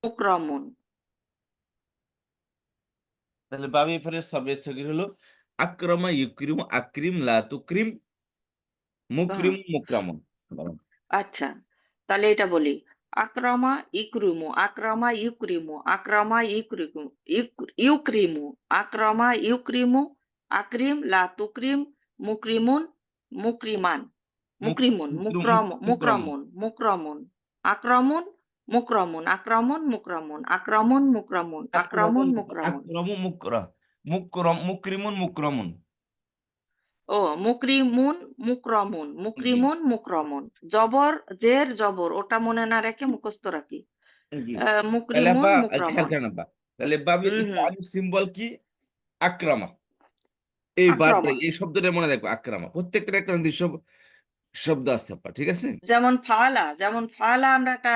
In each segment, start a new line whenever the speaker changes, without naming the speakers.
মুক্রমুন।
তাহলে বাবি ফেলের সাবজেক্ট সগির হলো আক্রমা ইউক্রিম আক্রিম লা তুক্রিম মুক্রিম মুকরামুন।
আচ্ছা, তাহলে এটা বলি। আক্রমা ইকরুমু, আক্রমা ইউক্রিমু, আক্রমা ইউক্রিমু, ইউক্রিমু, আক্রমা ইউক্রিমু, আকরিম লা তুকরিম, মুকরিমুন, মুকরিমান, মুকরিমুন,
মুকরামুন
মুক্রমুন, মুক্রমুন, আক্রমণ, মুক্রমুন, আক্রমণ, মুক্রমুন, আক্রমণ, মুক্রমুন, আক্রমণ, মুক্রমুন।
আক্রমু মুকরিমুন মুকরামুন।
ও মুকরিমুন, মুক্রমুন,
জি
মুকরিমুন, মুক্রমুন। জবর, জের, জবর ওটা মনে না রেখে মুখস্থ রাখি।
জি। তাহলে
মুকরিমুন,
আব্বা খেয়াল
মুক্রমুন।
করেন আব্বা, তাহলে বাবে
হুম হুম।
ইফআল সিম্বল কি? আক্রামা। এই বারবার
আক্রমা,
এই শব্দটা মনে রাখবো, আক্রামা। প্রত্যেকটা একটা নির্দিষ্ট শব্দ আছে আব্বা, ঠিক আছে?
যেমন ফালা, যেমন ফালা আমরা একটা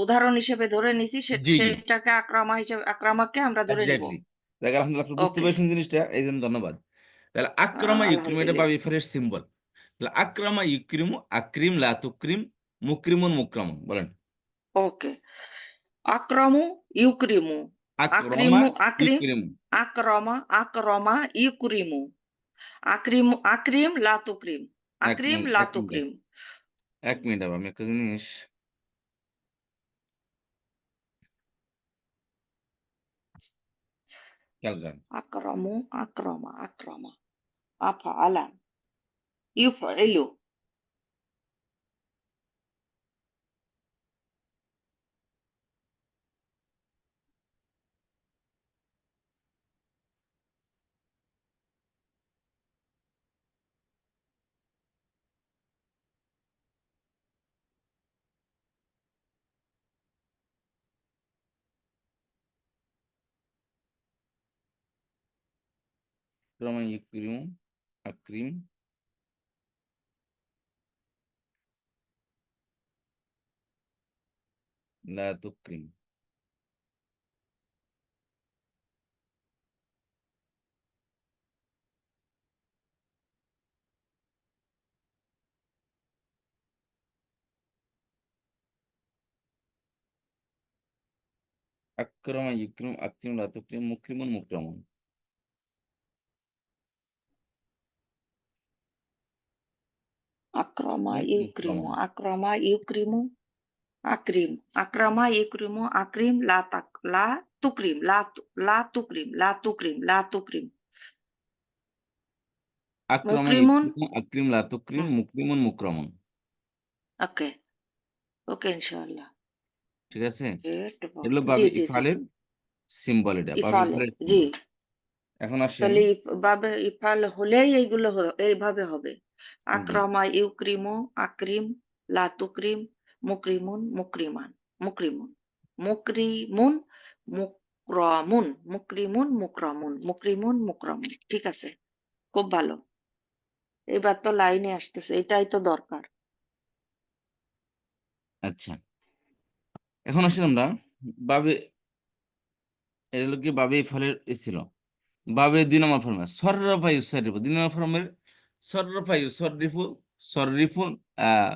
উদাহরণ হিসেবে ধরে নিছি,
জি জি,
সেটাকে আক্রামা হিসেবে, আক্রামাকে আমরা ধরে নিব।
এক্স্যাক্টলি। দেখ আলহামদুলিল্লাহ, আপনি বুঝতে
ওকে।
পেরেছেন জিনিসটা, এই জন্য ধন্যবাদ। তাহলে আক্রামা ইউক্রিম, এটা
আলহামদুলিল্লাহ।
বাবে ইফারের সিম্বল। তাহলে আক্রামা ইউক্রিমু আক্রিম লা তুক্রিম মুকরিমুন মুকরামুন, বলেন।
ওকে। আক্রমু, ইউক্রিমু,
আক্রমা
আক্রিমু, আক্রিম,
ইউক্রিম।
আক্রমা, আক্রমা, ইউক্রিমু, আক্রিম, আক্রিম, লাতুক্রিম,
এক
আক্রিম,
মিনিট, এক মিনিট,
লাতুক্রিম।
এক মিনিট আবার, আমি একটা জিনিস খেয়াল করেন।
আক্রমু, আক্রমা, আক্রমা, আফআলা, ইউফইলু।
আক্রমা ইউক্রিম আক্রিম লা তুক্রিম। আক্রমা ইউক্রিম আক্রিম লা তুক্রিম মুকরিমুন মুকরামুন।
আক্রমা, ইউক্রিমু, আক্রমা, ইউক্রিমু, আকরিম, আক্রামা, ইকরিমু, আকরিম, লা তুকরিম, লা তুকরিম, লা তুকরিম, লা তুকরিম,
আক্রমা
মুকরিমুন।
ইউক্রিম আক্রিম লা তুক্রিম
হুম,
মুকরিমুন মুকরামুন।
ওকে, ওকে ইনশাআল্লাহ।
ঠিক আছে?
গ্রেট।
এগুলো
জি
বাবে
জি জি।
ইফালের সিম্বল, এটা বাবে
ইফালে,
ইফালের
জি।
সিম্বল। এখন আসেন।
তাহলে বাবে ইফাল হলেই এইগুলো এইভাবে হবে।
জি।
আক্রমা, ইউক্রিমু, আকরিম, লা তুকরিম, মুকরিমুন, মুকরিমান, মুকরিমুন, মুকরিমুন, মুকরমুন, মুকরিমুন, মুকরমুন, মুকরিমুন, মুকরমুন। ঠিক আছে, খুব ভালো। এবার তো লাইনে আসতেছে, এটাই তো দরকার।
আচ্ছা, এখন আসেন আমরা বাবে, এটা হলো কি বাবে ইফালের ছিল। বাবে 2 নম্বর ফর্মে সররাফা ইউসারিফু, 2 নম্বর ফর্মের সররাফা ইউসারিফু, সররিফুন, আহ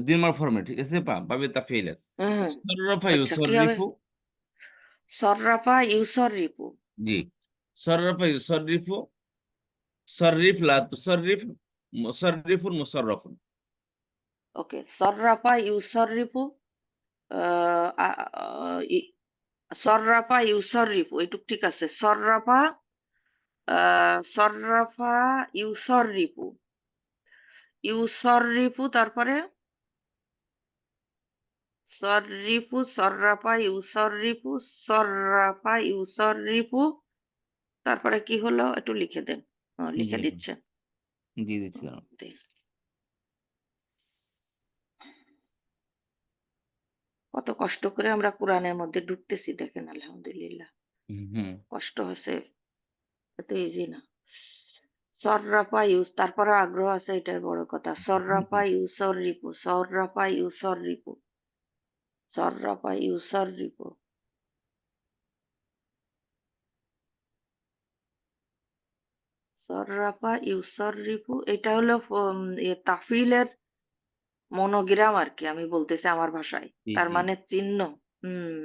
2 নম্বর ফর্মে, ঠিক আছে বাবে তাফিলের
হুম।
সররাফা
আচ্ছা, কি হবে?
ইউসারিফু।
সর্রাফা, ইউসর্রিফু।
জি, সররাফা ইউসারিফু সররিফ লা তুসররিফ মুসররিফুন মুসররফুন।
ওকে, সর্রাফা, ইউসর্রিফু, আহ, আ- আ- ই- সর্রাফা, ইউসর্রিফু, এটুক ঠিক আছে। সর্রাফা, সর্রাফা, ইউসর্রিফু, ইউসর্রিফু, তারপরে সর্রিফু, সর্রাফা, ইউসর্রিফু, সর্রাফা, ইউসর্রিফু, তারপরে কি হলো একটু লিখে দেন।
জি
লিখে
আপা,
দিচ্ছেন।
দিয়ে দিচ্ছি দাঁড়ান।
কত কষ্ট করে আমরা কোরআনের মধ্যে ঢুকতেছি দেখেন, আলহামদুলিল্লাহ।
হুম।
কষ্ট হয়েছে, এত ইজি না। সররাফা ইউস, তারপরে আগ্রহ আছে, এটাই বড় কথা। সররাফা ইউসর রিপু, সররাফা ইউসর রিপু, সররাফা ইউসর রিপু, সররাফা ইউসর রিপু। এটা হলো তাফিলের মনোগ্রাম আর কি, আমি বলতেছি আমার ভাষায়,
জি
তার
জি।
মানে চিহ্ন। হুম।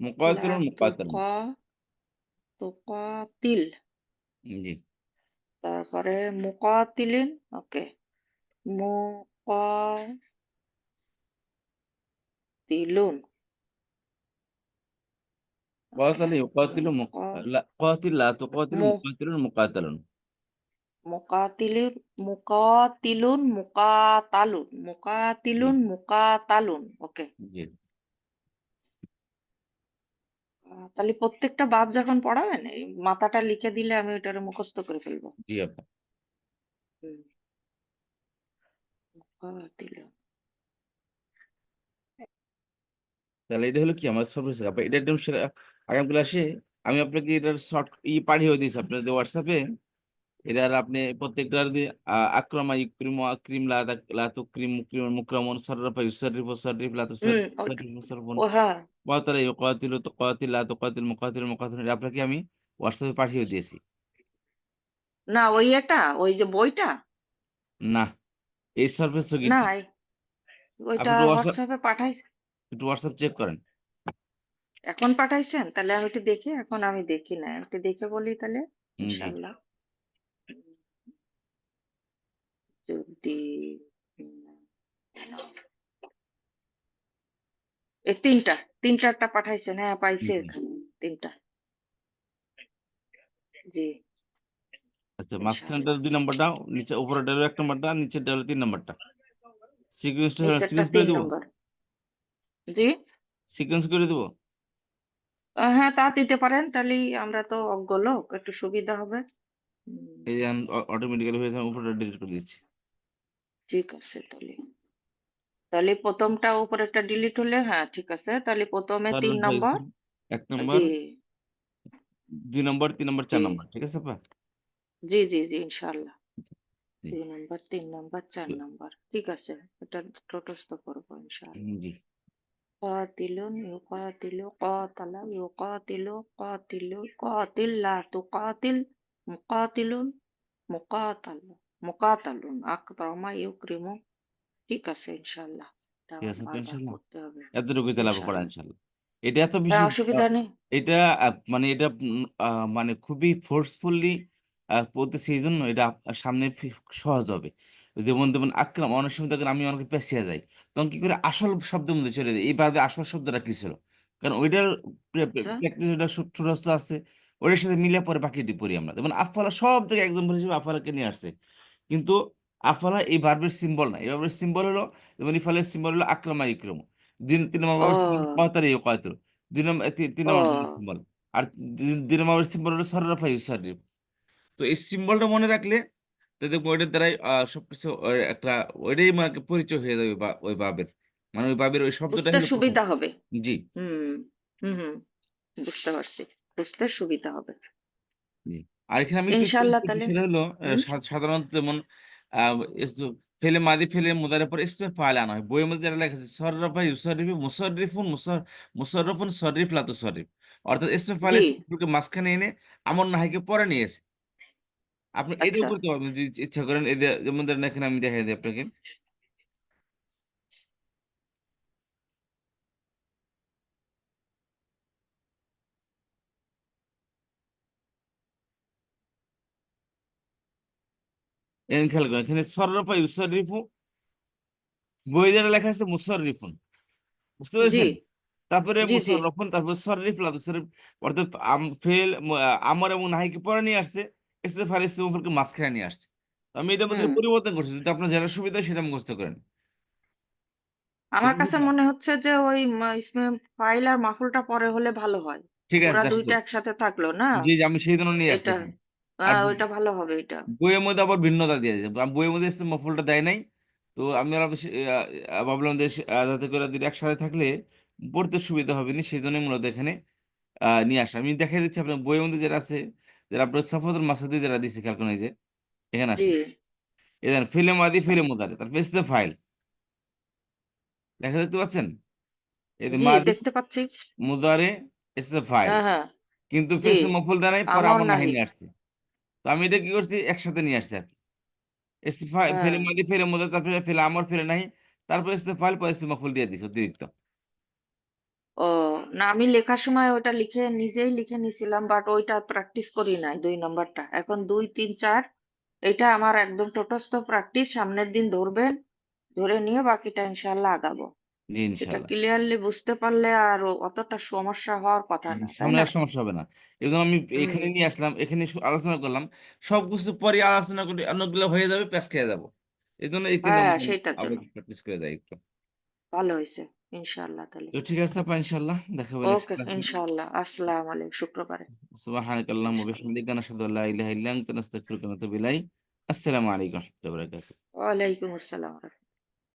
মুকাতিলুন মুকাতালুন।
তুকাতিল,
জি।
তারপরে মুকাতিলিন, ওকে, মুকাতিলুন, ওকে,
قاتل يقاتل لا قاتل لا تقاتل
মু
مقاتل مقاتل.
মুকাতিলিন, মুকাতিলুন,
জি
মুকাতালুন, ওকে।
জি
তাহলে প্রত্যেকটা বাব যখন পড়াবেন এই মাথাটা লিখে দিলে আমি ওটারে মুখস্থ করে ফেলবো।
জি আপা।
হুম, মুকাতিলুন।
তাহলে এটা হলো কি আমার সর্বশেষ আপা, এটা একদম আগামী ক্লাসে আমি আপনাকে এটার শর্ট পাঠিয়ে দিয়েছি আপনাদের হোয়াটসঅ্যাপে। এটার আপনি প্রত্যেকটার দিয়ে আক্রমা ইক্রিমু আক্রিম লা তুক্রিম মুক্রিম মুকরামুন সররাফা ইউসাররিফু সাররিফ লা তুসাররিফ সাররিফ মুসাররিফুন
হ্যাঁ,
ওয়াতারা ইউকাতিলু তুকাতিল লা তুকাতিল মুকাতিল মুকাতিল, এটা আপনাকে আমি হোয়াটসঅ্যাপে পাঠিয়ে দিয়েছি।
না ওই যে বইটা,
না, এই সার্ফেস
না
গিটটা আপনি
ওইটা হোয়াটসঅ্যাপে
একটু হোয়াটসঅ্যাপ চেক করেন।
এখন পাঠাইছেন, তাহলে আমি একটু দেখি, এখন আমি দেখি না, একটু দেখে বলি তাহলে,
জি
ইনশাল্লাহ। যদি এই তিনটা একটা পাঠাইছেন, হ্যাঁ পাইছে
জি।
এখানে তিনটা। জি,
আচ্ছা, মাঝখানটার
ইনশাল্লাহ।
2 নম্বরটা, নিচে উপরেরটা হলো 1 নম্বরটা, নিচেরটা হলো 3 নম্বরটা। সিকুয়েন্সটা
নিচেরটা
সিকুয়েন্স করে
3
দেবো,
নম্বর। জি,
সিকুয়েন্স করে দেবো।
হ্যাঁ তা দিতে পারেন, তাহলেই আমরা তো অজ্ঞ লোক, একটু সুবিধা হবে। হুম,
এই যে অটোমেটিক্যালি হয়েছে, আমি উপরে ডিলিট করে দিচ্ছি।
ঠিক আছে তাহলে। তাহলে প্রথমটা উপরেরটা ডিলিট হলে, হ্যাঁ ঠিক আছে, তাহলে প্রথমে 3 নম্বর।
1 নম্বর,
জি
2 নম্বর, 3 নম্বর,
জি
4 নম্বর, ঠিক আছে আপা?
জি জি জি, ইনশাল্লাহ।
জি
2 নম্বর, 3 নম্বর, চার
তো
নম্বর, ঠিক আছে, এটা টোটস্থ করবো ইনশাল্লাহ।
জি
قاتل يقاتل قاتل يقاتل قاتل قاتل لا تقاتل مقاتل মুকাতাল, মুকাতালুন, আকরামা ইউকরিমু, ঠিক আছে ইনশাআল্লাহ। এটা
ঠিক
আমার
আছে আপা,
বারবার
ইনশাল্লাহ
পড়তে হবে।
এতটুকুই তাহলে আপা পড়া
ইনশাআল্লাহ।
ইনশাল্লাহ। এটা এত বেশি
অসুবিধা নেই।
এটা মানে এটা মানে খুবই ফোর্সফুলি পড়তেছি, এই জন্য এটা সামনে সহজ হবে। যেমন যেমন আক্রাম, অনেক সময় দেখেন আমি অনেকে পেঁচিয়ে যাই, তখন কি করে আসল শব্দের মধ্যে চলে যায়, এইভাবে আসল শব্দটা কি ছিল, কারণ ওইটার
আচ্ছা,
প্র্যাকটিস ওটা ছোটস্থ আছে, ওটার সাথে মিলে পরে বাকিটি পড়ি আমরা। যেমন আফালা সব থেকে এক্সাম্পল হিসেবে আফালাকে নিয়ে আসছে, কিন্তু আফালা এই ভার্বের সিম্বল না, এই ভার্বের সিম্বল হলো, যেমন ইফালের সিম্বল হলো আক্রামা ইক্রম, 3 নম্বর ভার্বের সিম্বল
ও
কতারি কয়তর, 3 নম্বর
ও
সিম্বল। আর 2 নম্বর সিম্বল হলো সররাফা ইউসারিফ। তো এই সিম্বলটা মনে রাখলে তো দেখবো ওইটার দ্বারাই সবকিছু একটা ওইটাই মানে পরিচয় হয়ে যাবে, বা ওই ভাবের মানে ওই ভাবের ওই শব্দটা
বুঝতে
হলো প্রথম।
সুবিধা হবে।
জি
হুম হুম হুম, বুঝতে পারছি, বুঝতে সুবিধা হবে।
জি। আর এখানে আমি একটু চেঞ্জ
ইনশাআল্লাহ
করছি,
তাহলে।
সেটা হলো
হুম,
সাধারণত যেমন আহ, ফেলে মাদি ফেলে মুদারের পর ইসমে ফাইল আনা হয়, বইয়ের মধ্যে যেটা লেখা আছে সররাফা ইউসারিফি মুসাররিফুন মুসাররফুন সররিফ লাতু সররিফ, অর্থাৎ ইসমে
জি,
ফাইলের মাঝখানে এনে আমর নাহিকে পরে নিয়েছে। আপনি এটাও
আচ্ছা,
করতে পারবেন যদি ইচ্ছা করেন, যেমন ধরেন এখানে আমি দেখাই দিই আপনাকে। এখানে খেয়াল করেন, এখানে সররাফা ইউসাররিফু, বইয়ে যেটা লেখা আছে মুসাররিফুন, বুঝতে
জি
পেরেছেন? তারপরে
জি জি,
মুসাররফুন, তারপর সররিফ লাতু সররিফ, অর্থাৎ আমর এবং নাহিকে পরে নিয়ে আসছে, এসে ফারিস এবং ফেলকে মাঝখানে নিয়ে আসছে। তো আমি এটার মধ্যে
হুম।
পরিবর্তন করছি, যদি আপনার যেটা সুবিধা হয় সেটা মুখস্থ করেন, ঠিক
আমার
আছে
কাছে
তো?
মনে হচ্ছে যে ওই ইসমে ফাইল আর মাফুলটা পরে হলে ভালো হয়।
ঠিক আছে,
ওরা
দ্যাটস
দুইটা
গুড।
একসাথে থাকলো না।
জি জি, আমি সেই জন্য নিয়ে আসছি
এটা
এখানে। আর
ওইটা ভালো হবে এটা।
বইয়ের মধ্যে আবার ভিন্নতা দিয়ে দিয়েছে, বইয়ের মধ্যে এসে মফুলটা দেয় নাই। তো আমি আর ভাবলাম যে যাতে করে দুটো একসাথে থাকলে পড়তে সুবিধা হবে না, সেই জন্যই মূলত এখানে নিয়ে আসা। আমি দেখাই দিচ্ছি আপনার বইয়ের মধ্যে যেটা আছে, যেটা আপনার সাফাতুল মাসাদি যেটা দিচ্ছে খেয়াল করেন, এই যে এখানে
জি
আসেন, এখানে ফেলে মাদি ফেলে মুদারে, তারপর এসছে ফাইল, লেখা দেখতে পাচ্ছেন? এই যে
জি,
মাদি
দেখতে পাচ্ছি।
মুদারে এসছে ফাইল,
হ্যাঁ হ্যাঁ,
কিন্তু
জি,
ফেসে মফুল দেয় নাই, পরে
আমর
আমার নাহি
নাহি,
নিয়ে আসছে। তো আমি এটা কি করছি, একসাথে নিয়ে আসছি আর কি। এসছে ফেলে
হ্যাঁ।
মাদি ফেলে মুদারে, তারপরে ফেলে আমর ফেলে নাহি, তারপর এসছে ফাইল, পরে এসছে মফুল দিয়ে দিছে অতিরিক্ত।
ও না, আমি লেখার সময় ওটা নিজেই লিখে নিছিলাম, বাট ওইটা প্র্যাকটিস করি নাই 2 নাম্বারটা। এখন 2, 3, 4 এটা আমার একদম তটস্থ প্র্যাকটিস। সামনের দিন ধরবেন, ধরে নিয়ে বাকিটা ইনশাআল্লাহ আগাবো।
জি
এটা
ইনশাল্লাহ।
ক্লিয়ারলি বুঝতে পারলে আর অতটা সমস্যা হওয়ার কথা না, তাই
সামনে
না?
আর সমস্যা হবে না। এই জন্য আমি
হুম।
এখানে নিয়ে আসলাম, এখানে আলোচনা করলাম। সবকিছু পরে আলোচনা করলে অন্যগুলো হয়ে যাবে, প্যাস খেয়ে যাবো। এই জন্য এই 3
হ্যাঁ,
নম্বর
সেটার
আবার
জন্য।
প্র্যাকটিস করে যাই একটু।
ভালো হইছে। ইনশাআল্লাহ তাহলে।
তো ঠিক আছে আপা, ইনশাল্লাহ দেখা হবে নেক্সট
ওকে,
ক্লাসে।
ইনশাআল্লাহ। আসসালামু আলাইকুম। শুক্রবারে।
সুবহানাকা আল্লাহুম্মা ওয়া
ইনশাআল্লাহ।
বিহামদিকা নাশহাদু আল্লা ইলাহা ইল্লা আনতা নাস্তাগফিরুকা ওয়া নাতুবু ইলাইক। আসসালামু আলাইকুম ওয়া রাহমাতুল্লাহি ওয়া বারাকাতুহু।
ওয়ালাইকুম আসসালাম।